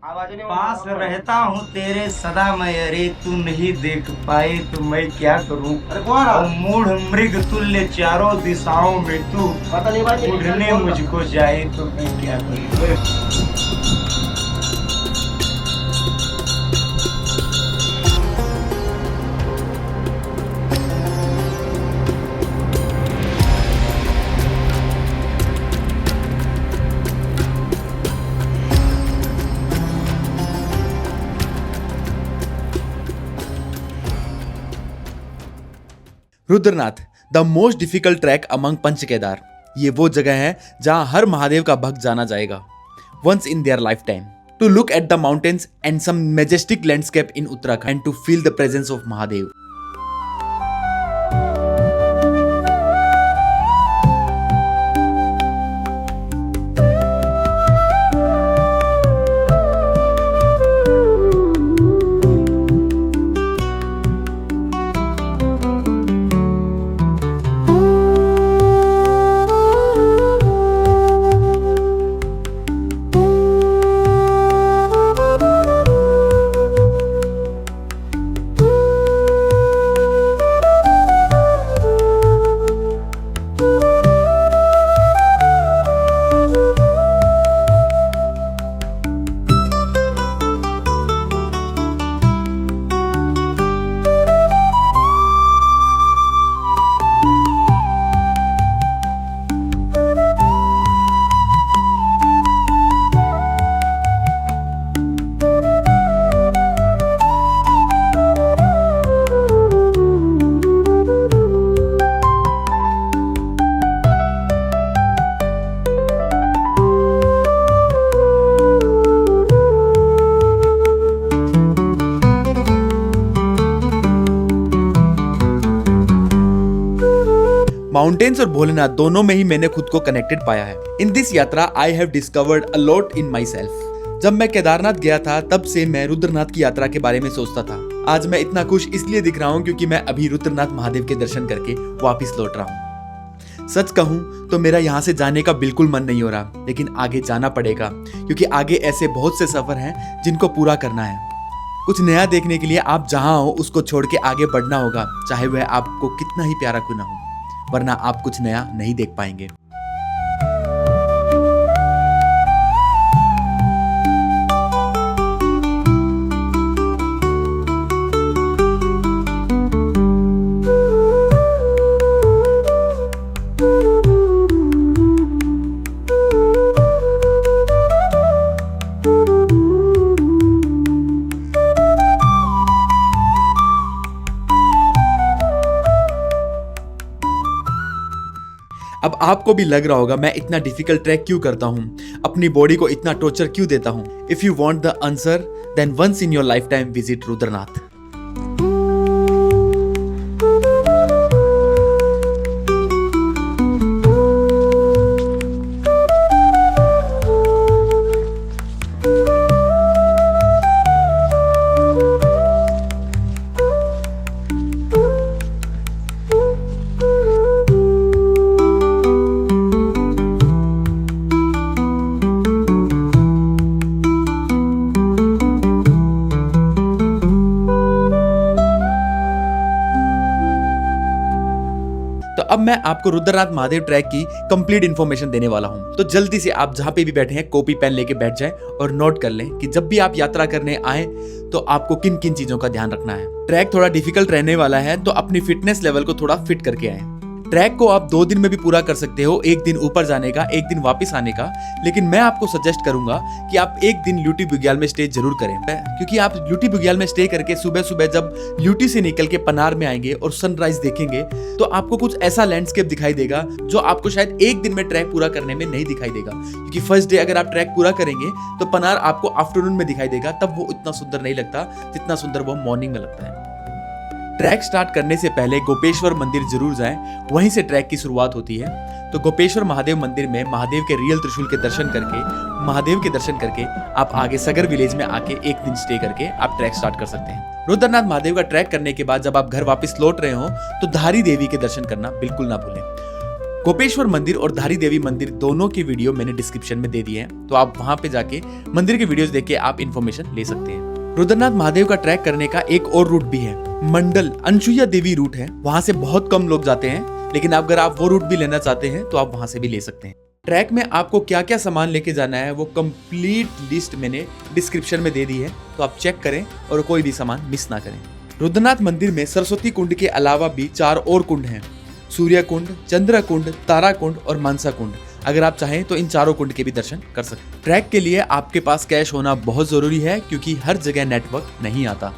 पास रहता हूँ तेरे सदा मैं, अरे तू नहीं देख पाए तो मैं क्या करूँ। और मूढ़ मृग तुल्य चारों दिशाओं में तू उड़ने मुझको जाए तो मैं क्या करूँ। Rudranath, the most difficult track among Panch Kedar. ये वो जगह है जहां हर महादेव का भक्त जाना जाएगा once in their life time, to look at the mountains and some majestic landscape in Uttarakhand and to feel the presence of Mahadev. Mountains और भोलेनाथ दोनों में ही मैंने खुद को कनेक्टेड पाया है। इन दिस यात्रा I have discovered a lot in my self. जब मैं केदारनाथ गया था तब से मैं रुद्रनाथ की यात्रा के बारे में सोचता था। आज मैं इतना खुश इसलिए दिख रहा हूँ क्योंकि मैं अभी रुद्रनाथ महादेव के दर्शन करके वापिस लौट रहा हूँ। सच कहूँ तो मेरा यहाँ से जाने का बिल्कुल मन नहीं हो रहा, लेकिन आगे जाना पड़ेगा क्योंकि आगे ऐसे बहुत से सफर हैं जिनको पूरा करना है। कुछ नया देखने के लिए आप जहाँ हो उसको छोड़ के आगे बढ़ना होगा, चाहे वह आपको कितना ही प्यारा क्यों ना हो, वरना आप कुछ नया नहीं देख पाएंगे। अब आपको भी लग रहा होगा मैं इतना डिफिकल्ट ट्रैक क्यों करता हूँ, अपनी बॉडी को इतना टॉर्चर क्यों देता हूँ। If you want the answer then once in your life time visit Rudranath. तो अब मैं आपको रुद्रनाथ महादेव ट्रैक की कंप्लीट इन्फॉर्मेशन देने वाला हूं। तो जल्दी से आप जहां पे भी बैठे हैं कॉपी पेन लेके बैठ जाएं और नोट कर लें कि जब भी आप यात्रा करने आए तो आपको किन किन चीजों का ध्यान रखना है। ट्रैक थोड़ा डिफिकल्ट रहने वाला है तो अपनी फिटनेस लेवल को थोड़ा फिट करके आए। ट्रैक को आप 2 दिन में भी पूरा कर सकते हो, 1 दिन ऊपर जाने का, 1 दिन वापस आने का, लेकिन मैं आपको सजेस्ट करूंगा कि आप 1 दिन ल्यूटी बुग्याल में स्टे जरूर करें, क्योंकि आप ल्यूटी बुग्याल में स्टे करके सुबह सुबह जब ल्यूटी से निकल के पनार में आएंगे और सनराइज देखेंगे तो आपको कुछ ऐसा लैंडस्केप दिखाई देगा जो आपको शायद 1 दिन में ट्रैक पूरा करने में नहीं दिखाई देगा। क्योंकि फर्स्ट डे अगर आप ट्रैक पूरा करेंगे तो पनार आपको आफ्टरनून में दिखाई देगा, तब वो इतना सुंदर नहीं लगता जितना सुंदर वो मॉर्निंग में लगता है। ट्रैक स्टार्ट करने से पहले गोपेश्वर मंदिर जरूर जाएं, वहीं से ट्रैक की शुरुआत होती है। तो गोपेश्वर महादेव मंदिर में महादेव के रियल त्रिशूल के दर्शन करके आप आगे सगर विलेज में आके 1 दिन स्टे करके आप ट्रैक स्टार्ट कर सकते हैं। रुद्रनाथ महादेव का ट्रैक करने के बाद जब आप घर वापस लौट रहे हो तो धारी देवी के दर्शन करना बिल्कुल ना भूलें। कोपेश्वर मंदिर और धारी देवी मंदिर दोनों की वीडियो मैंने डिस्क्रिप्शन में दे दिए हैं, तो आप वहां पे जाके मंदिर के वीडियोस देख के आप इन्फॉर्मेशन ले सकते हैं। रुद्रनाथ महादेव का ट्रैक करने का एक और रूट भी है, मंडल अनसुईया देवी रूट है। वहां से बहुत कम लोग जाते हैं, लेकिन अगर आप वो रूट भी लेना चाहते हैं तो आप वहां से भी ले सकते हैं। ट्रैक में आपको क्या क्या सामान लेके जाना है वो कंप्लीट लिस्ट मैंने डिस्क्रिप्शन में दे दी है, तो आप चेक करें और कोई भी सामान मिस ना करें। रुद्रनाथ मंदिर में सरस्वती कुंड के अलावा भी 4 और कुंड हैं, सूर्य कुंड, चंद्र कुंड, तारा कुंड और मानसा कुंड। अगर आप चाहें तो इन चारों कुंड के भी दर्शन कर सकते हैं। ट्रैक के लिए आपके पास कैश होना बहुत जरूरी है, क्योंकि हर जगह नेटवर्क नहीं आता,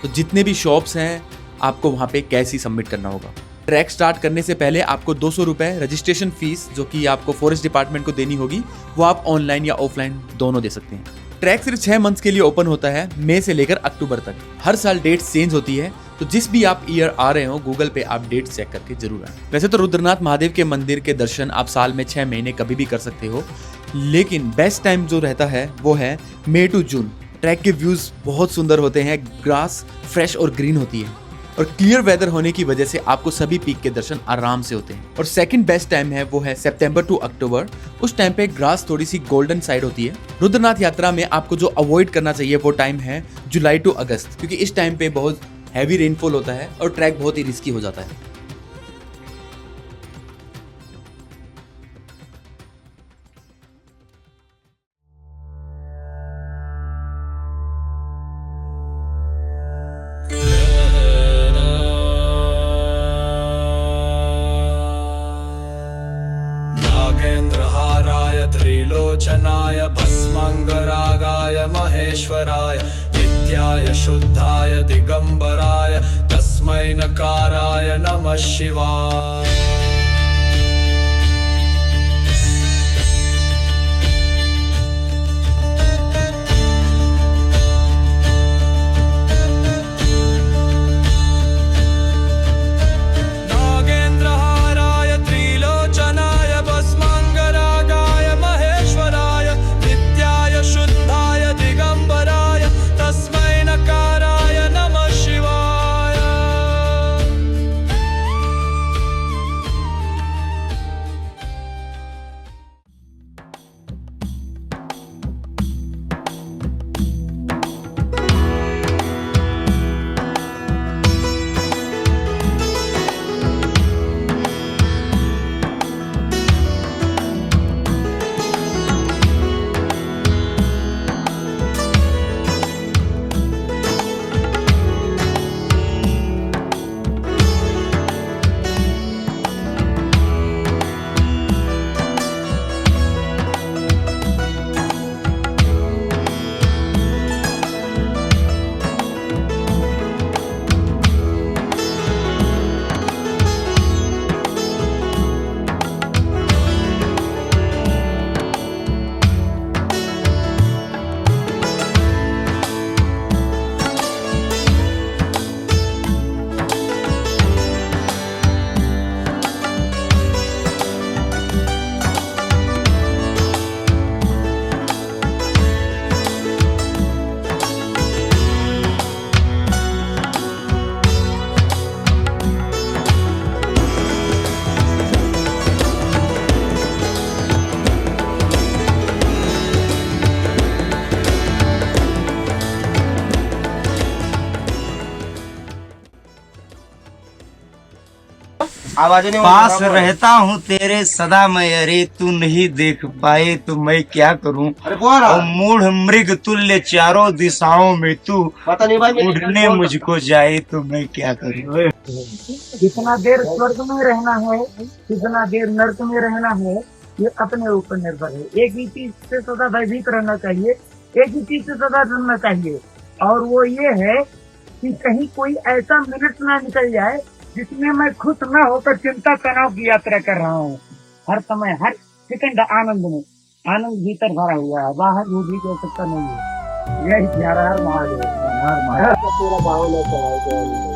तो जितने भी शॉप्स हैं आपको वहां पे कैश ही सबमिट करना होगा। ट्रैक स्टार्ट करने से पहले आपको 200 रुपए रजिस्ट्रेशन फीस जो कि आपको फॉरेस्ट डिपार्टमेंट को देनी होगी, वो आप ऑनलाइन या ऑफलाइन दोनों दे सकते हैं। ट्रैक सिर्फ 6 मंथ्स के लिए ओपन होता है, मई से लेकर अक्टूबर तक। हर साल डेट चेंज होती है, तो जिस भी आप ईयर आ रहे हो गूगल पे आप डेट चेक करके जरूर आए। वैसे तो रुद्रनाथ महादेव के मंदिर के दर्शन आप साल में 6 महीने कभी भी कर सकते हो, लेकिन बेस्ट टाइम जो रहता है वो है मई टू जून। ट्रैक के व्यूज बहुत सुंदर होते हैं, ग्रास फ्रेश और ग्रीन होती है, और क्लियर वेदर होने की वजह से आपको सभी पीक के दर्शन आराम से होते हैं। और सेकंड बेस्ट टाइम है वो है सितंबर टू अक्टूबर। उस टाइम पे ग्रास थोड़ी सी गोल्डन साइड होती है। रुद्रनाथ यात्रा में आपको जो अवॉइड करना चाहिए वो टाइम है जुलाई टू अगस्त, क्योंकि इस टाइम पे बहुत हैवी रेनफॉल होता है और ट्रैक बहुत ही रिस्की हो जाता है। नागेन्द्रहाराय त्रिलोचनाय भस्मांगरागाय महेश्वराय नित्याय शुद्धाय दिगंबराय तस्मै नकाराय नमः शिवाय। नागेन्द्रहाराय त्रिलोचनाय भस्मांगरागाय महेश्वराय नित्याय शुद्धाय दिगंबराय तस्मै नकाराय नमः शिवाय। पास रहता हूँ तेरे सदा मैं, अरे तू नहीं देख पाए तो मैं क्या करूँ। और मूढ़ मृग तुल्य चारों दिशाओं में तू उड़ने मुझको जाए तो मैं क्या करूँ। जितना देर स्वर्ग में रहना है, कितना देर नर्क में रहना है, ये अपने ऊपर निर्भर है। एक ही चीज से सदा भयभीत रहना चाहिए, एक ही चीज से सदा डरना चाहिए, और वो ये है कि कहीं कोई ऐसा मिनट ना निकल जाए जिसमें मैं खुश न होकर चिंता तनाव की यात्रा कर रहा हूँ। हर समय हर सेकंड आनंद में, आनंद भीतर भरा हुआ है, बाहर वो भी कह सकता नहीं है। यही प्यारा हर महादेव, हर महादेव पूरा बाहुल है।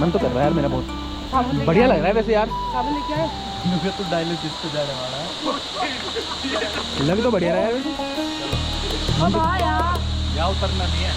मन तो कर रहा है यार मेरा बहुत, बढ़िया लग रहा है वैसे यार। साबुन लेके आए? तो डायलिसिस पे जाने वाला है, लग तो बढ़िया रहा है वैसे। अब आ यार। या उतरना नहीं है।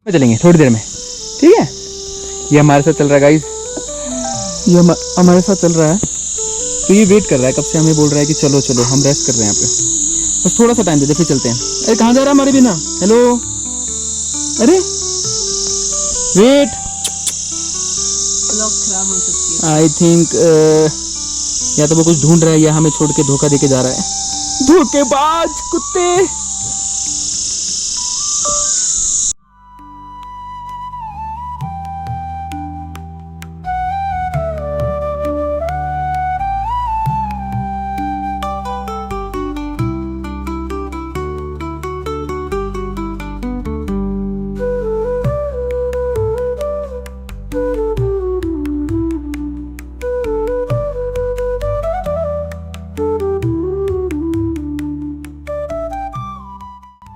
चलेंगे थोड़ी देर में, ठीक है। ये हमारे साथ चल रहा है गाइस, ये हमारे साथ चल रहा है। तो ये वेट कर रहा है, कब से हमें बोल रहा है कि चलो चलो, हम रेस्ट कर रहे हैं यहाँ पे, बस थोड़ा सा टाइम दे दे फिर चलते हैं। अरे कहाँ जा रहा है हमारे बिना? हेलो, अरे वेट, आई थिंक या तो वो कुछ ढूंढ रहा है या हमें छोड़ के धोखा दे के जा रहा है। धोखेबाज कुत्ते।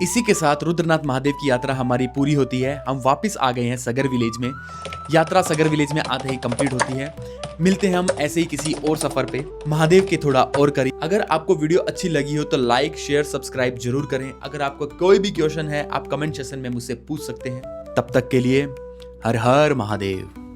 इसी के साथ रुद्रनाथ महादेव की यात्रा हमारी पूरी होती है। हम वापस आ गए हैं सगर विलेज में। यात्रा सगर विलेज में आते ही कंप्लीट होती है। मिलते हैं हम ऐसे ही किसी और सफर पे महादेव के थोड़ा और करीब। अगर आपको वीडियो अच्छी लगी हो तो लाइक शेयर सब्सक्राइब जरूर करें। अगर आपको कोई भी क्वेश्चन है आप कमेंट सेक्शन में मुझसे पूछ सकते हैं। तब तक के लिए हर हर महादेव।